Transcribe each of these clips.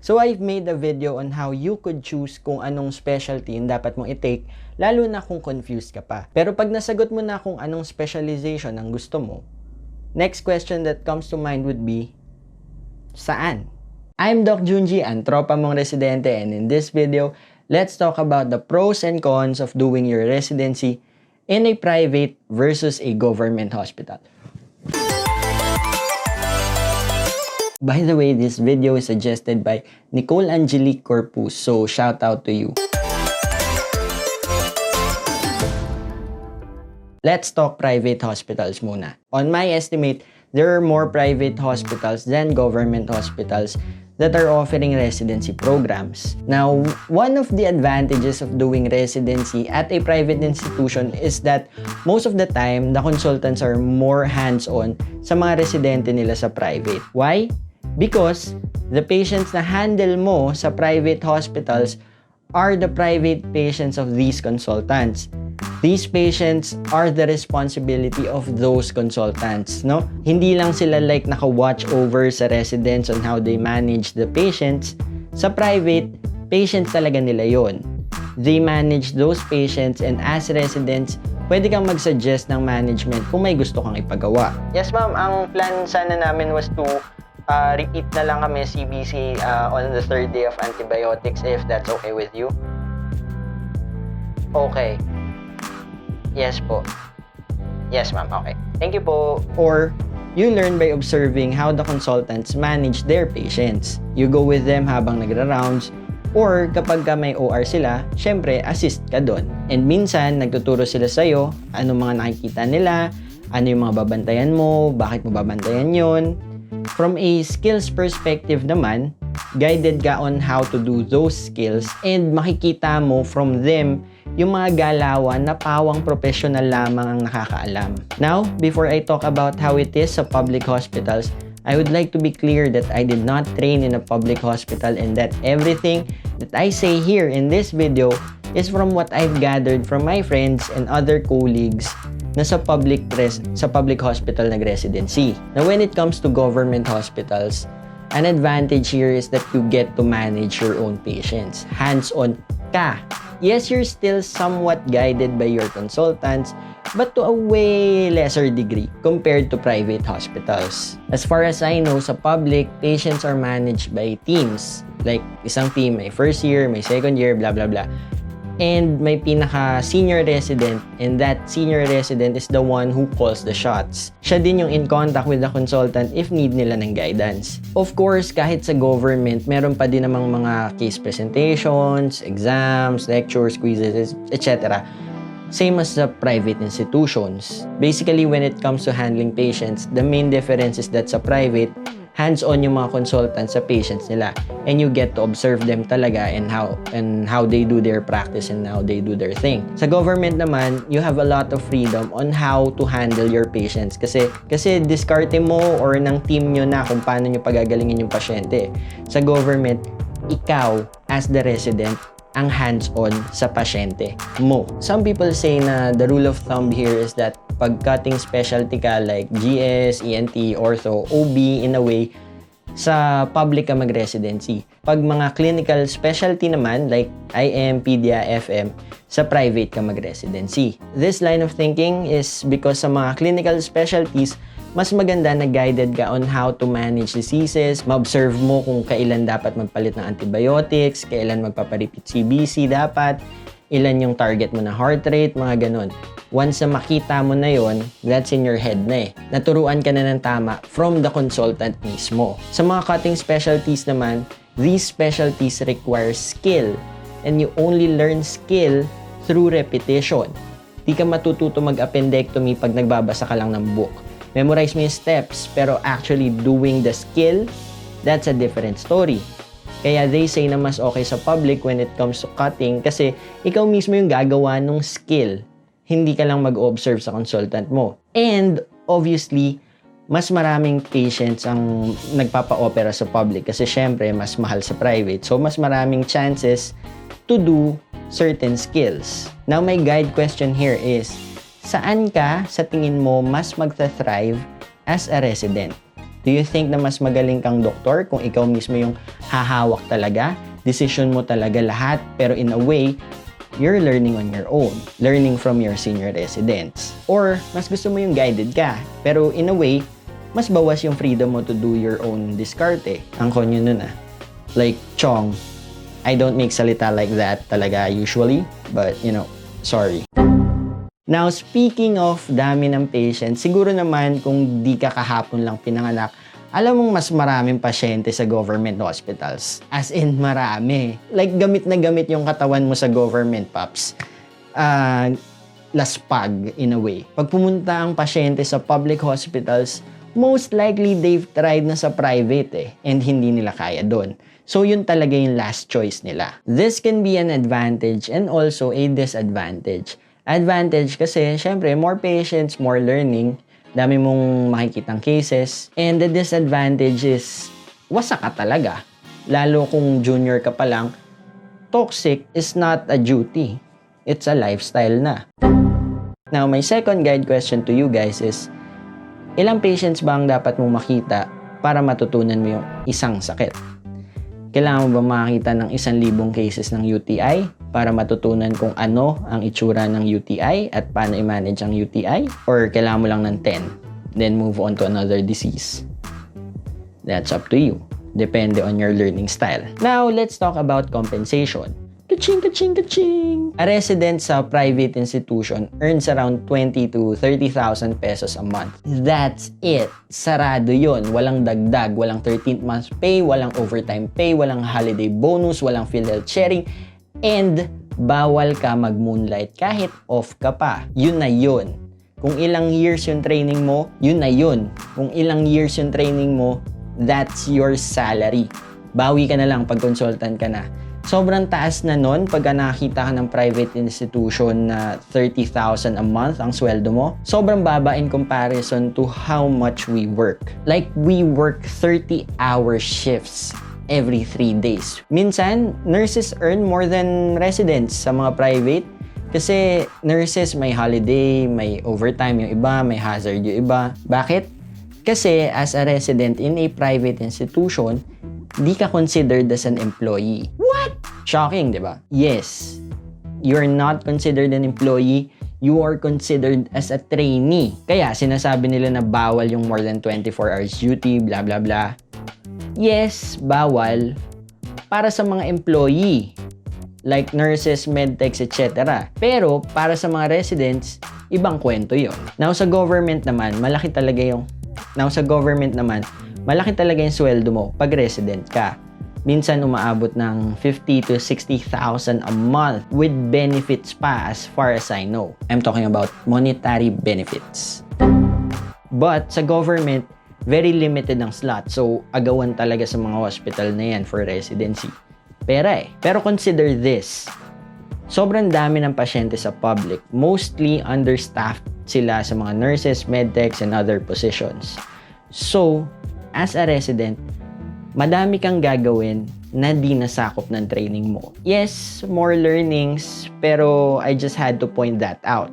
So I've made a video on how you could choose kung anong specialty yung dapat mong i-take, lalo na kung confused ka pa. Pero pag nasagot mo na kung anong specialization ang gusto mo, next question that comes to mind would be, saan? I'm Doc Junjie, ang tropa mong residente, and in this video, let's talk about the pros and cons of doing your residency in a private versus a government hospital. By the way, this video is suggested by Nicole Angelique Corpus, so shout out to you. Let's talk private hospitals muna. On my estimate, there are more private hospitals than government hospitals that are offering residency programs. Now, one of the advantages of doing residency at a private institution is that most of the time, the consultants are more hands-on sa mga residente nila sa private. Why? Because the patients na handle mo sa private hospitals are the private patients of these consultants. These patients are the responsibility of those consultants, no? Hindi lang sila like naka-watch over sa residents on how they manage the patients. Sa private, patients talaga nila yon. They manage those patients, and as residents, pwede kang mag-suggest ng management kung may gusto kang ipagawa. Yes ma'am, ang plan sana namin was to repeat na lang kami CBC on the third day of antibiotics, if that's okay with you. Okay. Yes po. Yes ma'am, okay. Thank you po. Or, you learn by observing how the consultants manage their patients. You go with them habang nagra-rounds, or kapag ka may OR sila, syempre, assist ka doon. And minsan, nagtuturo sila sa'yo, ano mga nakikita nila, ano yung mga babantayan mo, bakit mo babantayan yon. From a skills perspective naman, guided ka on how to do those skills, and makikita mo from them yung mga galawan na pawang professional lamang ang nakakaalam. Now, before I talk about how it is sa public hospitals, I would like to be clear that I did not train in a public hospital, and that everything that I say here in this video is from what I've gathered from my friends and other colleagues na sa public hospital nag-residency. Now, when it comes to government hospitals, an advantage here is that you get to manage your own patients. Hands-on ka. Yes, you're still somewhat guided by your consultants, but to a way lesser degree compared to private hospitals. As far as I know, sa public, patients are managed by teams. Like, isang team, may first year, may second year, blah, blah, blah. And may pinaka-senior resident, and that senior resident is the one who calls the shots. Siya din yung in contact with the consultant if need nila ng guidance. Of course, kahit sa government, meron pa din namang mga case presentations, exams, lectures, quizzes, etc. Same as sa private institutions. Basically, when it comes to handling patients, the main difference is that sa private, hands-on yung mga consultants sa patients nila, and you get to observe them talaga and how they do their practice and how they do their thing. Sa government naman, you have a lot of freedom on how to handle your patients kasi diskarte mo or ng team nyo na kung paano nyo pagagalingin yung pasyente. Sa government, ikaw as the resident ang hands-on sa pasyente mo. Some people say na the rule of thumb here is that pag cutting specialty ka like GS, ENT, Ortho, OB, in a way, sa public ka mag-residency. Pag mga clinical specialty naman like IM, Pedia, FM, sa private ka mag-residency. This line of thinking is because sa mga clinical specialties, mas maganda na guided ka on how to manage diseases, ma-observe mo kung kailan dapat magpalit ng antibiotics, kailan magpaparipit CBC dapat, ilan yung target mo na heart rate, mga ganun. Once na makita mo na yon, that's in your head na eh. Naturuan ka na ng tama from the consultant mismo. Sa mga cutting specialties naman, these specialties require skill, and you only learn skill through repetition. Di ka matututo mag-appendectomy pag nagbabasa ka lang ng book. Memorize mo yung steps, pero actually doing the skill, that's a different story. Kaya they say na mas okay sa public when it comes to cutting kasi ikaw mismo yung gagawa ng skill. Hindi ka lang mag-observe sa consultant mo. And obviously, mas maraming patients ang nagpapa-opera sa public kasi syempre mas mahal sa private. So mas maraming chances to do certain skills. Now my guide question here is, saan ka sa tingin mo mas magta-thrive as a resident? Do you think na mas magaling kang doktor kung ikaw mismo yung hahawak talaga? Decision mo talaga lahat, pero in a way, you're learning on your own. Learning from your senior residents. Or, mas gusto mo yung guided ka, pero in a way, mas bawas yung freedom mo to do your own diskarte. Ang konyo nun Like, Chong, I don't make salita like that talaga usually, but sorry. Now, speaking of dami ng patients, siguro naman kung di ka kahapon lang pinanganak, alam mong mas maraming pasyente sa government hospitals. As in, marami. Like, gamit na gamit yung katawan mo sa government, paps. Laspag, in a way. Pag pumunta ang pasyente sa public hospitals, most likely they've tried na sa private and hindi nila kaya doon. So, yun talaga yung last choice nila. This can be an advantage and also a disadvantage. Advantage kasi, syempre, more patients, more learning, dami mong makikitang cases. And the disadvantage is, wasak ka talaga. Lalo kung junior ka pa lang, toxic is not a duty. It's a lifestyle na. Now, my second guide question to you guys is, ilang patients ba ang dapat mong makita para matutunan mo yung isang sakit? Kailangan mo ba makakita ng 1,000 cases ng UTI para matutunan kung ano ang itsura ng UTI at paano i-manage ang UTI? Or kailangan mo lang ng 10, then move on to another disease? That's up to you. Depende on your learning style. Now, let's talk about compensation. Kaching, kaching, kaching! A resident sa private institution earns around 20 to 30,000 pesos a month. That's it. Sarado yon. Walang dagdag, walang 13th month pay, walang overtime pay, walang holiday bonus, walang PhilHealth sharing, and bawal ka mag-moonlight kahit off ka pa. Yun na yun. Kung ilang years yung training mo, yun na yun. Kung ilang years yung training mo, that's your salary. Bawi ka na lang pag consultant ka na. Sobrang taas na nun pag nakakita ka ng private institution na 30,000 a month ang sweldo mo. Sobrang baba in comparison to how much we work. Like, we work 30-hour shifts every 3 days. Minsan, nurses earn more than residents sa mga private kasi nurses may holiday, may overtime yung iba, may hazard yung iba. Bakit? Kasi as a resident in a private institution, di ka considered as an employee. What? Shocking, di ba? Yes. You're not considered an employee. You are considered as a trainee. Kaya sinasabi nila na bawal yung more than 24 hours duty, blah, blah, blah. Yes, bawal. Para sa mga employee. Like nurses, medtechs, etc. Pero para sa mga residents, ibang kwento yon. Now sa government naman, malaki talaga yung sweldo mo pag resident ka. Minsan umaabot ng 50 to 60,000 a month with benefits pa as far as I know. I'm talking about monetary benefits. But sa government, very limited ang slot. So agawan talaga sa mga hospital na yan for residency. Pera Pero consider this. Sobrang dami ng pasyente sa public. Mostly understaffed sila sa mga nurses, medtechs, and other positions. So, as a resident, madami kang gagawin na di nasakop ng training mo. Yes, more learnings, pero I just had to point that out.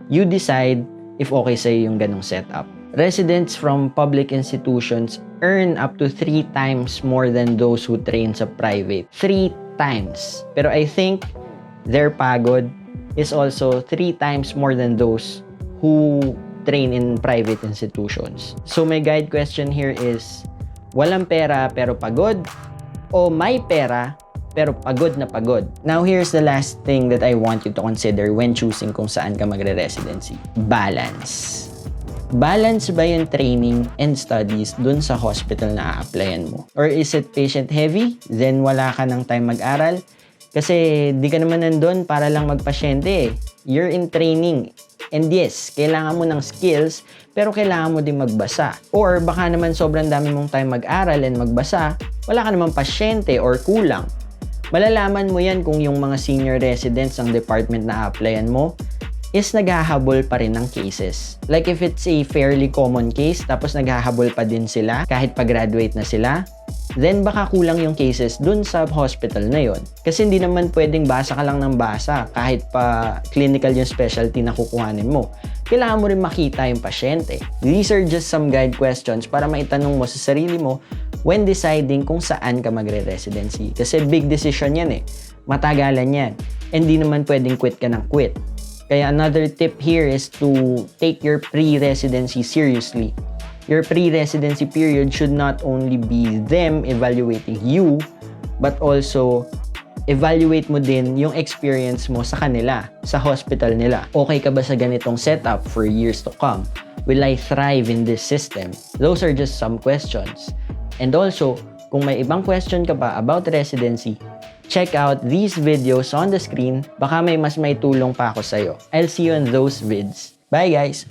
You decide if okay sa'yo yung ganong setup. Residents from public institutions earn up to 3 times more than those who train sa private. 3 times. Pero I think their pagod is also 3 times more than those who train in private institutions. So my guide question here is, walang pera pero pagod o may pera pero pagod na pagod? Now here's the last thing that I want you to consider when choosing kung saan ka magre-residency. Balance. Balance ba yung training and studies dun sa hospital na a-applyan mo? Or is it patient heavy? Then wala ka ng time mag-aral? Kasi di ka naman nandun para lang magpasyente. You're in training. And yes, kailangan mo ng skills, pero kailangan mo din magbasa. Or baka naman sobrang dami mong time mag-aral and magbasa, wala ka namang pasyente or kulang. Malalaman mo yan kung yung mga senior residents ng department na applyan mo is naghahabol pa rin ng cases. Like if it's a fairly common case, tapos naghahabol pa din sila kahit pag-graduate na sila, then baka kulang yung cases dun sa hospital na yon. Kasi hindi naman pwedeng basa ka lang ng basa kahit pa clinical yung specialty na kukuhanin mo. Kailangan mo rin makita yung pasyente. These are just some guide questions para maitanong mo sa sarili mo when deciding kung saan ka magre-residency. Kasi big decision yan eh. Matagalan yan. And di naman pwedeng quit ka ng quit. Kaya another tip here is to take your pre-residency seriously. Your pre-residency period should not only be them evaluating you, but also evaluate mo din yung experience mo sa kanila, sa hospital nila. Okay ka ba sa ganitong setup for years to come? Will I thrive in this system? Those are just some questions. And also, kung may ibang question ka pa about residency, check out these videos on the screen. Baka may mas may tulong pa ako sa'yo. I'll see you on those vids. Bye guys!